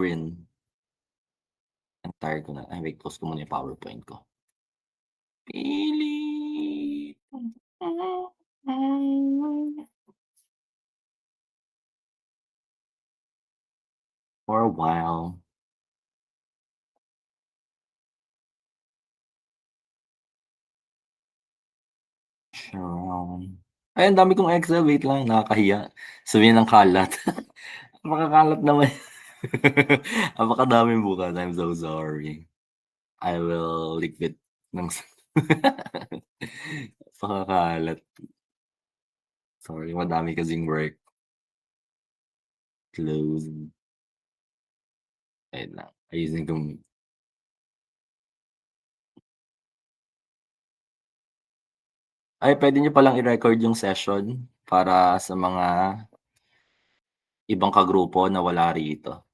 Rin. Ang tired ko na. Ay wait, close ko muna yung PowerPoint ko. Pilit for a while. Sharon. Ay, ang dami kong Excel, wait lang, nakakahiya. Sabihin ng kalat. Napakakalat naman. Napakadaming bukas, I'm so sorry. I will liquid ng napakakalat. Sorry, madami kasing work. Close. Wait lang, ayusin ko ay puwede niyo palang i-record yung session para sa mga ibang kagrupo na wala rito.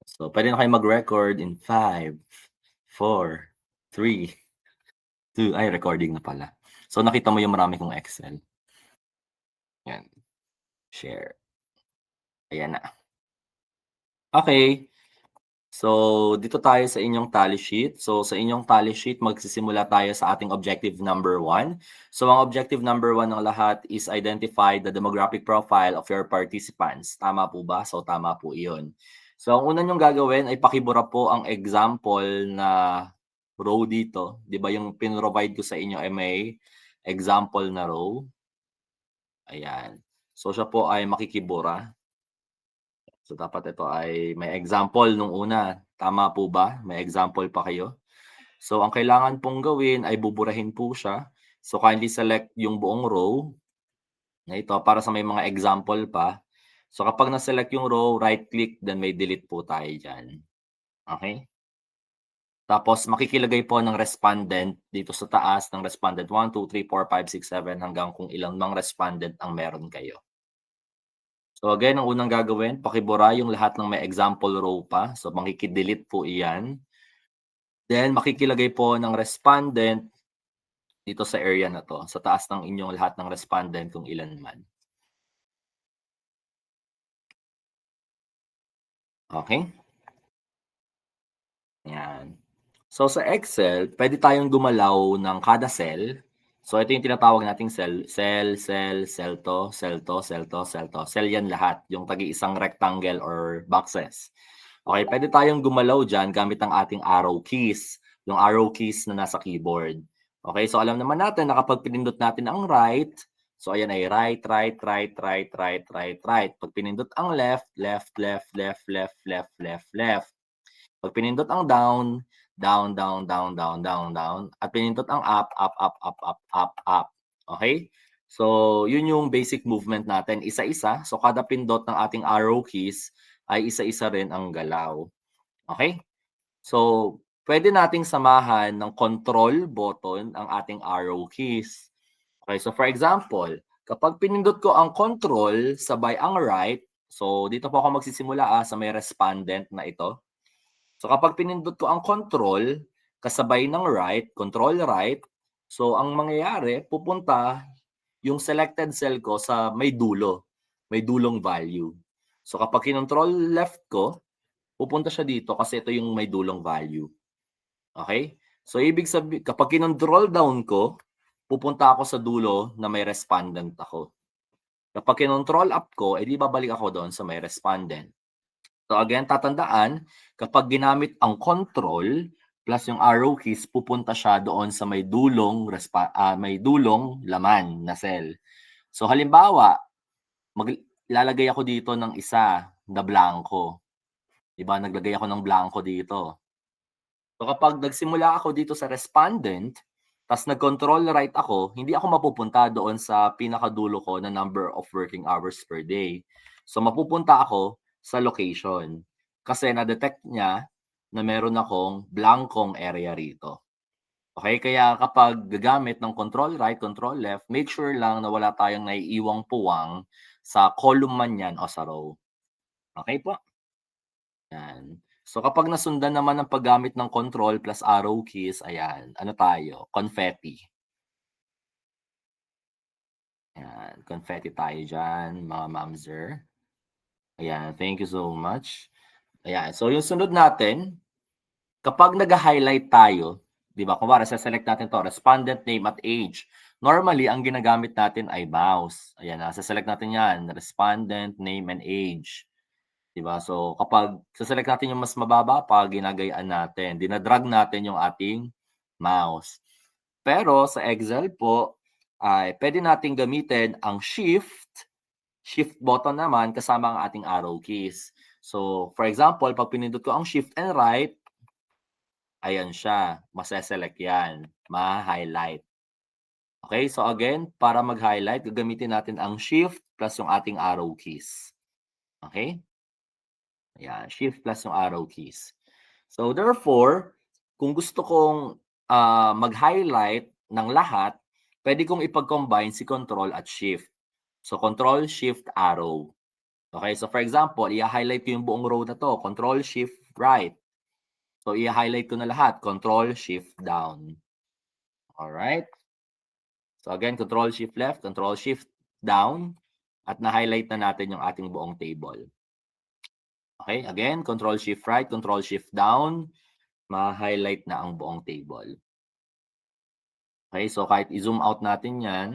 So, puwede na kayong mag-record in 5, 4, 3, 2 ay recording na pala. So, nakita mo yung marami kong Excel, 'yan, share, ayan na. Okey. So, dito tayo sa inyong tally sheet. So, sa inyong tally sheet, magsisimula tayo sa ating objective number 1. So, ang objective number 1 ng lahat is identify the demographic profile of your participants. Tama po ba? So, tama po iyon. So, ang una niyong gagawin ay pakibura po ang example na row dito. 'Di ba yung pinrovide ko sa inyo ay may example na row? Ayan. So, siya po ay makikibura. So, dapat ito ay may example nung una, tama po ba? May example pa kayo? So, ang kailangan pong gawin ay buburahin po siya. So, kindly select yung buong row na ito para sa may mga example pa. So, kapag na-select yung row, right click, then may delete po tayo diyan, okey? Tapos makikilagay po ng respondent dito sa taas ng respondent 1, 2, 3, 4, 5, 6, 7 hanggang kung ilan mang respondent ang meron kayo. So again, ang unang gagawin, pakibura yung lahat ng may example row pa. So makiki-delete po iyan. Then makikilagay po ng respondent dito sa area na 'to, sa taas ng inyong lahat ng respondent kung ilan man. Okey? Yan. So sa Excel, puwede tayong gumalaw ng kada cell. So ito yung tinatawag nating cell, cell, cell, cell 'to, cell 'to, cell 'to, cell 'to. Cell yan lahat, yung tagi-isang rectangle or boxes. Okey, puwede tayong gumalaw diyan gamit ang ating arrow keys, yung arrow keys na nasa keyboard. Okey, so alam naman natin na kapag pinindot natin ang right, so ayan ay right, right, right, right, right, right, right. 'Pag pinindot ang left, left, left, left, left, left, left, left. 'Pag pinindot ang down, down, down, down, down, down, down, at pinindot ang up, up, up, up, up, up, up. Okey? So, yun yung basic movement natin, isa-isa. So, kada pindot ng ating arrow keys ay isa-isa rin ang galaw. Okey? So, puwede nating samahan ng control button ang ating arrow keys. Okey, so for example, kapag pinindot ko ang control sabay ang right, so dito po ako magsisimula, sa may respondent na ito. So kapag pinindot ko ang control, kasabay ng right, control right, so ang mangyayari pupunta yung selected cell ko sa may dulo, may dulong value. So kapag kinontrol left ko, pupunta siya dito kasi ito yung may dulong value, okey? So ibig kapag kinontrol down ko, pupunta ako sa dulo na may respondent ako. Kapag kinontrol up ko, edi babalik ako doon sa may respondent. So again, tatandaan, kapag ginamit ang control plus yung arrow keys, pupunta siya doon sa may dulong laman na cell. So halimbawa, lalagay ako dito ng isa na blanko, 'di ba, naglagay ako ng blanko dito. So kapag nagsimula ako dito sa respondent, ta's nag-control right ako, hindi ako mapupunta doon sa pinakadulo ko na number of working hours per day. So mapupunta ako sa location, kasi na-detect niya na meron akong blankong area rito. Okey, kaya kapag gagamit ng control right, control left, make sure lang na wala tayong naiiwang puwang sa column man 'yan o sa row. Okey po? 'Yan. So kapag nasundan naman ang paggamit ng control plus arrow keys, ayan, ano tayo, confetti. 'Yan, confetti tayo diyan, mga mamser. Ayan, thank you so much. Ayan. So, yung sunod natin, kapag nag-highlight tayo, di ba? Kunwari, select natin to, respondent name at age. Normally, ang ginagamit natin ay mouse. Ayan, select natin yan, respondent name and age. Di ba? So, kapag select natin yung mas mababa pa, ginagayaan natin. Dinadrag natin yung ating mouse. Pero sa Excel po, ay pwede nating gamitin ang shift button naman kasama ang ating arrow keys. So, for example, pag pinindot ko ang shift and right, ayan siya, mase-select yan, ma-highlight. Okay, so again, para mag-highlight, gagamitin natin ang shift plus yung ating arrow keys. Okay? Ayan, shift plus yung arrow keys. So therefore, kung gusto kong mag-highlight ng lahat, pwede kong ipag-combine si control at shift. So control, shift, arrow. Okay, so for example, i-highlight ko yung buong row na to, control, shift, right. So i-highlight ko na lahat, control, shift, down. Alright? So again, control, shift, left, control, shift, down. At na-highlight na natin yung ating buong table. Okay, again, control, shift, right, control, shift, down. Ma-highlight na ang buong table. Okay, so kahit i-zoom out natin yan,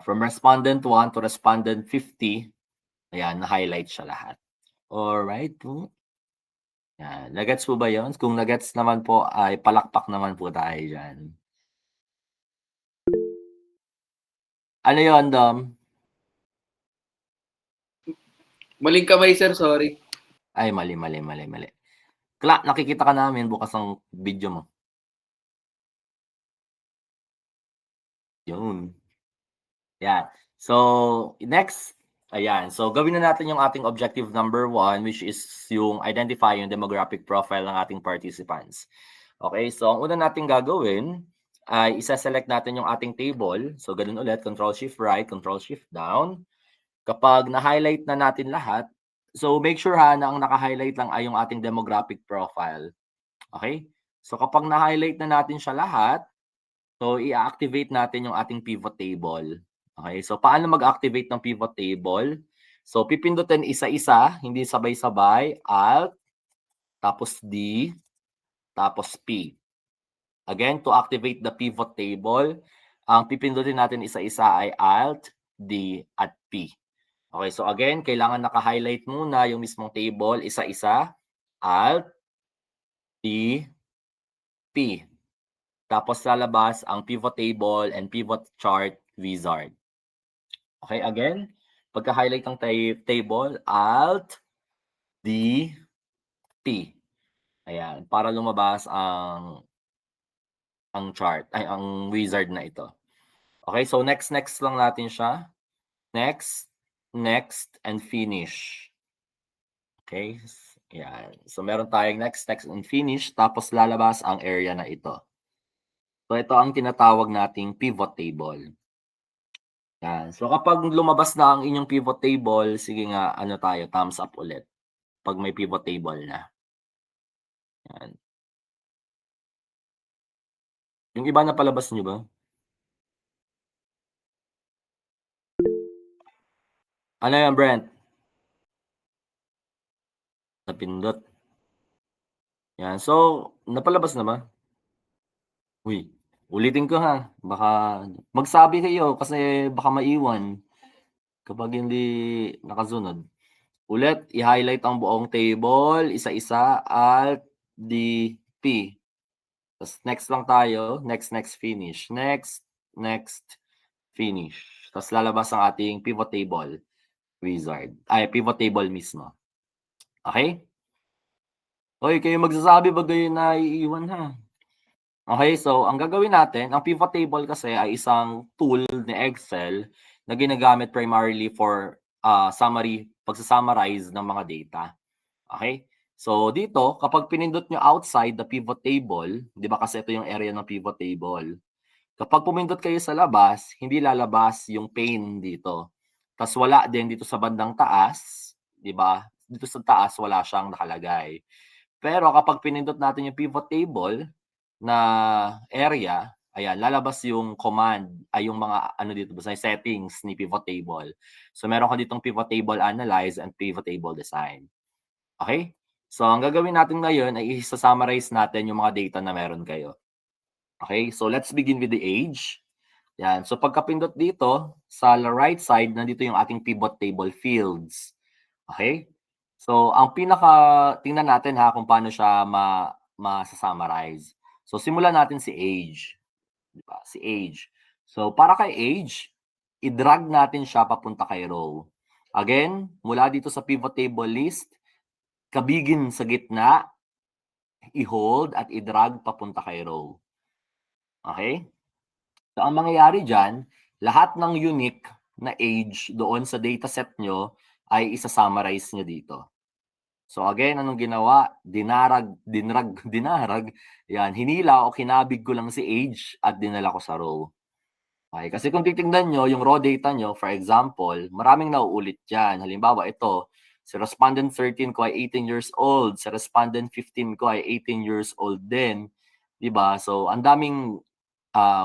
from respondent 1 to respondent 50, ayan, na-highlight siya lahat. Alright po. Yan. Nagets po ba yun? Kung nagets naman po, ay palakpak naman po tayo dyan. Ano yun, Dom? Maling kamay, sir. Sorry. Ay, mali. Nakikita ka namin bukas ang video mo. Yun. Yan. So, next, ayan. So, gawin na natin yung ating objective number 1, which is yung identify yung demographic profile ng ating participants. Okay, so ang una nating gagawin ay isa-select natin yung ating table. So, ganun ulit, Control-Shift-Right, Control-Shift-Down. Kapag na-highlight na natin lahat, so make sure na ang naka-highlight lang ay yung ating demographic profile. Okay? So, kapag na-highlight na natin siya lahat, so i-activate natin yung ating pivot table. Okay, so paano mag-activate ng pivot table? So pipindutin isa-isa, hindi sabay-sabay, Alt, tapos D, tapos P. Again, to activate the pivot table, ang pipindutin natin isa-isa ay Alt, D, at P. Okay, so again, kailangan naka-highlight muna yung mismong table, isa-isa, Alt, D, P. Tapos lalabas ang pivot table and pivot chart wizard. Okay, again, pagka-highlight ng table, Alt, D, P. Ayan, para lumabas ang chart, ay ang wizard na ito. Okay, so next lang natin siya. Next, and finish. Okay, ayan. So meron tayong next, and finish, tapos lalabas ang area na ito. So ito ang tinatawag nating pivot table. Yan. So kapag lumabas na ang inyong pivot table, sige nga, ano tayo, thumbs up ulit. Pag may pivot table na. Yan. Yung iba na palabas nyo ba? Ano yan, Brent? Napindot. Yan. So, napalabas na ba? Uy, ulitin ko ha. Baka magsabi kayo kasi baka maiwan kapag hindi nakasunod. Ulit, i-highlight ang buong table, isa-isa, Alt, D, P. Tapos next lang tayo, next, finish. Next, finish. Tapos lalabas ang ating pivot table wizard. Ay, pivot table mismo. Okay? Hoy, kayo magsasabi ba kayo na iiwan ha? Okay, so ang gagawin natin, ang pivot table kasi ay isang tool ni Excel na ginagamit primarily for pagsa-summarize ng mga data. Okay? So dito, kapag pinindot nyo outside the pivot table, di ba kasi ito yung area ng pivot table. Kapag pumindot kayo sa labas, hindi lalabas yung pane dito. Tapos wala din dito sa bandang taas, di ba? Dito sa taas, wala siyang nakalagay. Pero kapag pinindot natin yung pivot table na area, ayan, lalabas yung command, ay yung mga ano dito, sa settings ni pivot table. So meron ka ditong pivot table analyze and pivot table design. Okay? So, ang gagawin natin ngayon ay isa-summarize natin yung mga data na meron kayo. Okay, so let's begin with the age. Yan. So, pagkapindot dito, sa right side, nandito yung ating pivot table fields. Okay? So, ang tingnan natin ha kung paano siya ma-summarize. So, simulan natin si age. Diba? Si age. So, para kay age, i-drag natin siya papunta kay row. Again, mula dito sa pivot table list, kabigin sa gitna, i-hold at i-drag papunta kay row. Okay? So, ang mangyayari dyan, lahat ng unique na age doon sa dataset nyo ay isa-summarize nyo dito. So again, anong ginawa? Dinarag, yan, hinila o kinabig ko lang si age at dinala ko sa row. Okay, kasi kung titingnan nyo, yung raw data nyo, for example, maraming nauulit dyan. Halimbawa, ito, si respondent 13 ko ay 18 years old, si respondent 15 ko ay 18 years old din. Diba? So, ang daming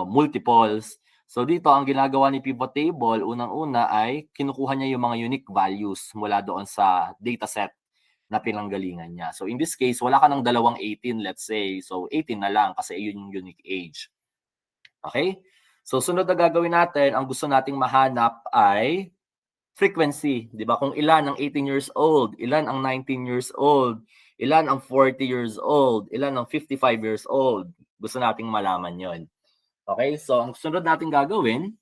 multiples. So, dito, ang ginagawa ni pivot table, unang-una ay kinukuha niya yung mga unique values mula doon sa dataset na pinanggalingan niya. So, in this case, wala ka ng dalawang 18, let's say. So, 18 na lang kasi yun yung unique age. Okay? So, sunod na gagawin natin, ang gusto nating mahanap ay frequency. Di ba? Kung ilan ang 18 years old, ilan ang 19 years old, ilan ang 40 years old, ilan ang 55 years old. Gusto nating malaman yon. Okay? So, ang sunod nating gagawin,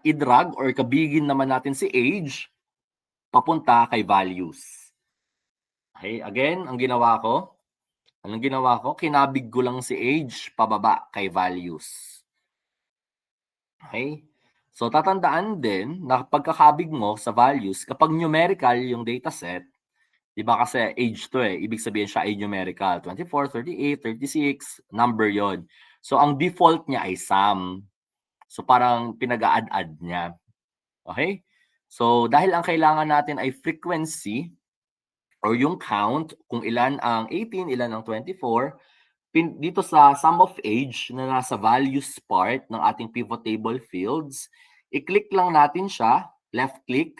i-drag or kabigin naman natin si age papunta kay values. Okay? Again, anong ginawa ko? Kinabig ko lang si age pababa kay values. Okay? So, tatandaan din na pagkakabig mo sa values, kapag numerical yung dataset, di ba kasi age to ibig sabihin siya ay numerical. 24, 38, 36, number yon. So, ang default niya ay sum. So, parang pinag-a-add niya. Okay? So, dahil ang kailangan natin ay frequency or yung count, kung ilan ang 18, ilan ang 24, dito sa sum of age na nasa values part ng ating pivot table fields, i-click lang natin siya, left click,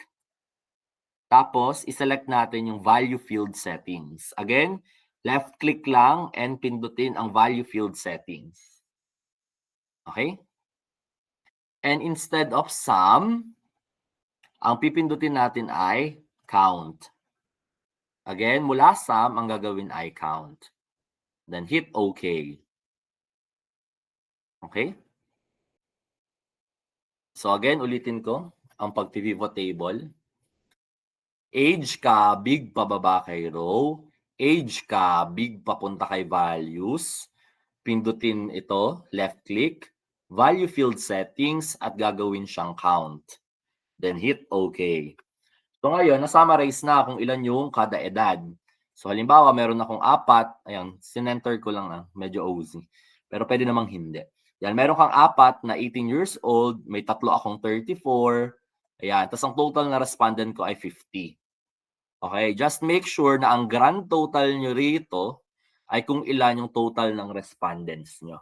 tapos i-select natin yung value field settings. Again, left click lang and pindutin ang value field settings. Okay? And instead of sum, ang pipindutin natin ay count. Again, mula sum, ang gagawin ay count. Then hit OK. Okay? So again, ulitin ko ang pag-pivot table. Age ka, big pababa kay row. Age ka, big papunta kay values. Pindutin ito, left click. Value field settings at gagawin siyang count. Then hit OK. So ngayon, na-summarize na kung ilan yung kada edad. So halimbawa, meron akong 4. Ayan, sinenter ko lang medyo OZ. Pero pwede namang hindi. Yan, meron kang 4 na 18 years old, may 3 akong 34. Ayan, tapos ang total na respondent ko ay 50. Okay, just make sure na ang grand total nyo rito ay kung ilan yung total ng respondents nyo.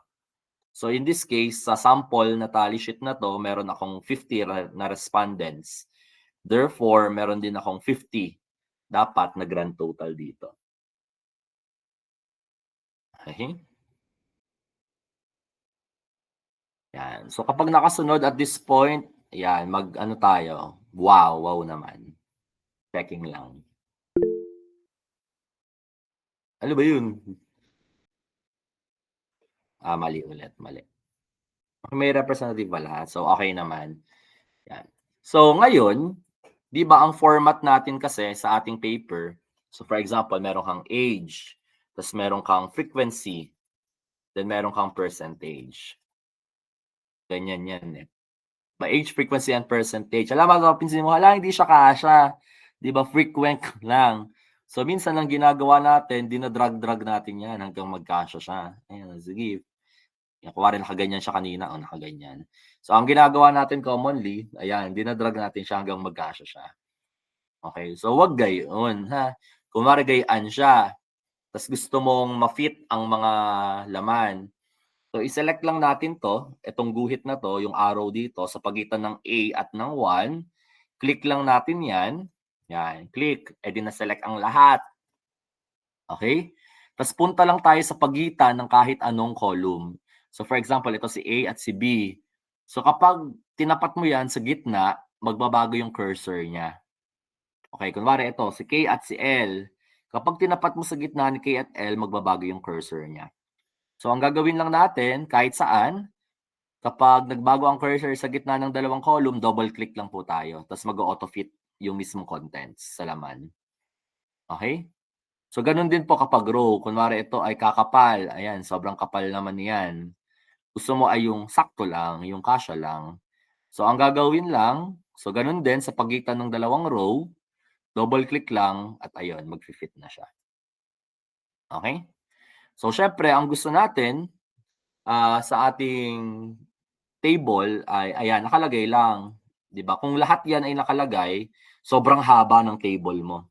So in this case, sa sample na tally sheet na to, meron akong 50 na respondents. Therefore, meron din akong 50 dapat na grand total dito. Okay? Yan. So kapag nakasunod at this point, yan, mag-ano tayo. Wow naman. Checking lang. Ano ba yun? Mali ulit, mali. May representative ba lahat? So okay naman. Yan. So ngayon, di ba ang format natin kasi sa ating paper, so for example, meron kang age, tapos meron kang frequency, then meron kang percentage. Ganyan yan age, frequency, and percentage. Alam mo, pinsin mo, hindi siya kasha. Di ba, frequent lang. So, minsan ang ginagawa natin, dinadrag-drag natin yan hanggang magkasya siya. Ayan, sige. Kuwari nakaganyan siya kanina, nakaganyan. So, ang ginagawa natin commonly, ayan, dinadrag natin siya hanggang magkasya siya. Okay, so wag gayon, ha? Kunwari gayaan siya, tapos gusto mong ma-fit ang mga laman. So, i-select lang natin to, itong guhit na to, yung arrow dito, sa pagitan ng A at ng 1. Click lang natin yan. Yan, click. E di na-select ang lahat. Okay? Tapos punta lang tayo sa pagitan ng kahit anong column. So for example, ito si A at si B. So kapag tinapat mo yan sa gitna, magbabago yung cursor niya. Okay, kunwari ito, si K at si L. Kapag tinapat mo sa gitna ni K at L, magbabago yung cursor niya. So ang gagawin lang natin, kahit saan, kapag nagbago ang cursor sa gitna ng dalawang column, double-click lang po tayo. Tapos mag-auto-fit yung mismong contents sa laman. Okay? So, ganun din po kapag row. Kunwari ito ay kakapal. Ayan, sobrang kapal naman yan. Gusto mo ay yung sakto lang, yung kasya lang. So, ang gagawin lang, so ganun din sa pagitan ng dalawang row, double-click lang at ayun, mag-fit na siya. Okay? So, syempre, ang gusto natin sa ating table ay ayan, nakalagay lang. 'Di ba? Kung lahat yan ay nakalagay, sobrang haba ng table mo.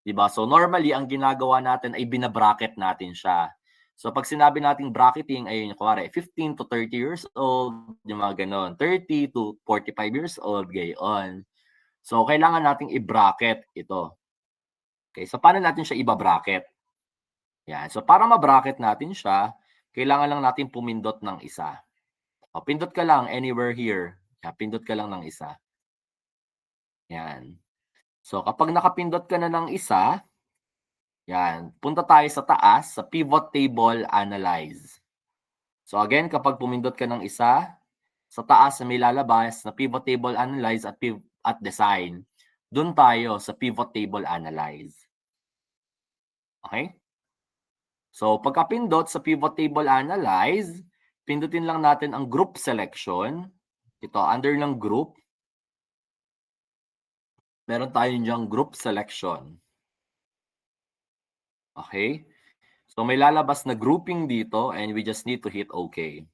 'Di ba? So normally ang ginagawa natin ay bina-bracket natin siya. So pag sinabi nating bracketing ay kunwari 15 to 30 years old, yung mga gano'n. 30 to 45 years old, gayon. So kailangan nating i-bracket ito. Okay, so paano natin siya iba-bracket? Yan. So para ma-bracket natin siya, kailangan lang natin pumindot ng isa. O, pindot ka lang anywhere here. Yan, pindot ka lang ng isa. Yan. So kapag nakapindot ka na ng isa, yan, punta tayo sa taas, sa pivot table analyze. So again, kapag pumindot ka ng isa, sa taas na may lalabas na pivot table analyze at design. Doon tayo sa pivot table analyze. Okay? So pagkapindot sa pivot table analyze, pindutin lang natin ang group selection. Ito, under ng group, meron tayong diyang group selection. Okay? So may lalabas na grouping dito and we just need to hit OK.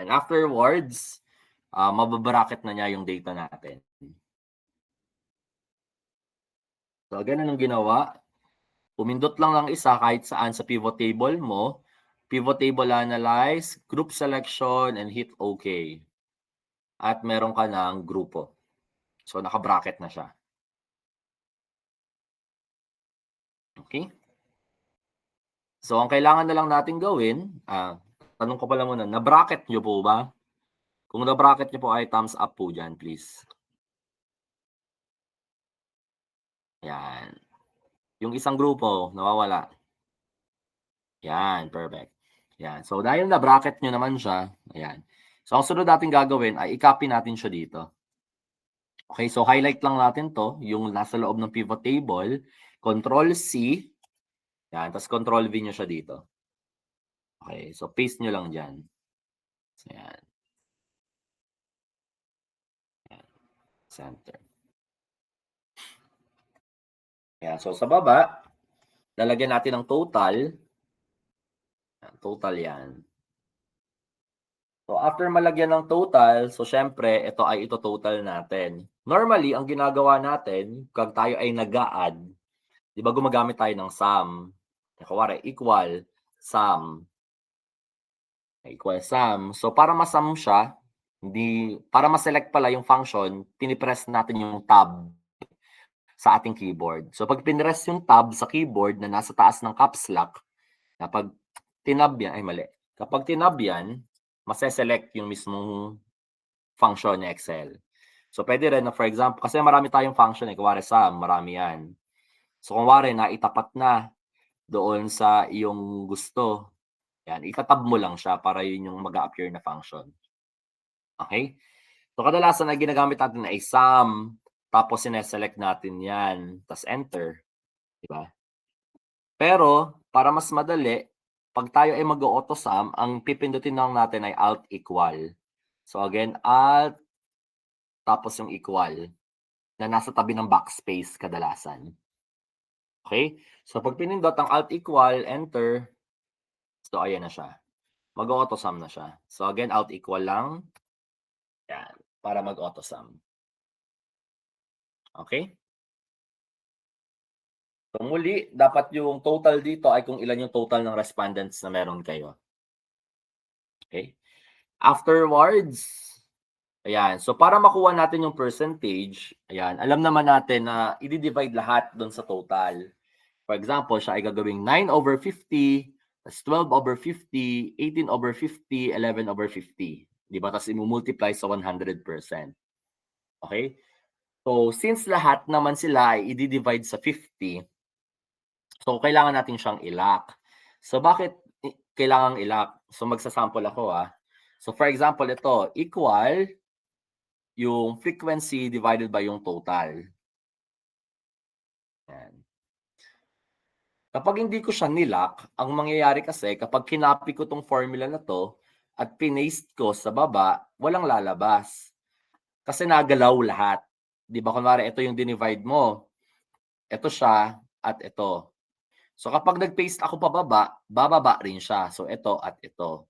And afterwards, mababracket na niya yung data natin. So ganun ang ginawa. Pumindot lang ng isa kahit saan sa pivot table mo, pivot table analyze, group selection, and hit OK. At meron ka ng grupo. So naka-bracket na siya. Okay? So ang kailangan na lang natin gawin, tanong ko pala muna, na-bracket nyo po ba? Kung na-bracket nyo po ay thumbs up po dyan, please. Yan. Yung isang grupo, nawawala. Yan, perfect. Yan. So dahil na-bracket nyo naman siya, ayan. So ang sunod natin gagawin ay i-copy natin siya dito. Okay, so highlight lang natin to, yung nasa loob ng pivot table, Control C, yan, tapos Control V nyo siya dito. Okay, so paste nyo lang dyan. So, yan. Yan. Center. Yan, so sa baba, lalagyan natin ng total. Yan, total yan. So after malagyan ng total, so syempre, ito ay ito total natin. Normally, ang ginagawa natin, pag tayo ay nag-a-add, di ba gumagamit tayo ng sum? Kunwari, equal, sum. Equal sum. So para ma-sum siya, para ma-select pala yung function, pinipress natin yung tab sa ating keyboard. So pag pinress yung tab sa keyboard na nasa taas ng caps lock, kapag tinab yan, ay mali. Kapag tinab yan, mase-select yung mismong function ni Excel. So pwede rin na for example, kasi marami tayong function kunwari sum, marami yan. So kunwari na itapat na doon sa iyong gusto, yan, itatab mo lang siya para yun yung mag-a-appear na function. Okay? So kadalasan na ginagamit natin ay sum, tapos sineselect natin yan, tapos enter. Diba? Pero, para mas madali, pag tayo ay mag-auto sum, ang pipindutin lang natin ay alt equal. So again, alt, tapos yung equal, na nasa tabi ng backspace kadalasan. Okay? So pag pinindot ang alt equal, enter, so ayan na siya. Mag-auto sum na siya. So again, alt equal lang. Yan, para mag-auto sum. Okay? So muli, dapat yung total dito ay kung ilan yung total ng respondents na meron kayo. Okay? Afterwards, Ayan. So, para makuha natin yung percentage, ayan, alam naman natin na i-divide lahat doon sa total. For example, siya ay gagawing 9/50, tas 12/50, 18/50, 11/50. Di ba? Tas i-multiply sa 100%. Okay? So, since lahat naman sila ay i-divide sa 50, so kailangan natin siyang i-lock. So, bakit kailangang i-lock? So, magsasample ako So, for example, ito, equal yung frequency divided by yung total. Yan. Kapag hindi ko siya nilock, ang mangyayari kasi kapag kinopy ko 'tong formula na 'to at pinaste ko sa baba, walang lalabas. Kasi nagalaw lahat. 'Di ba kunwari ito yung dinivide mo, ito siya at ito. So kapag nag-paste ako pababa, bababa rin siya. So ito at ito.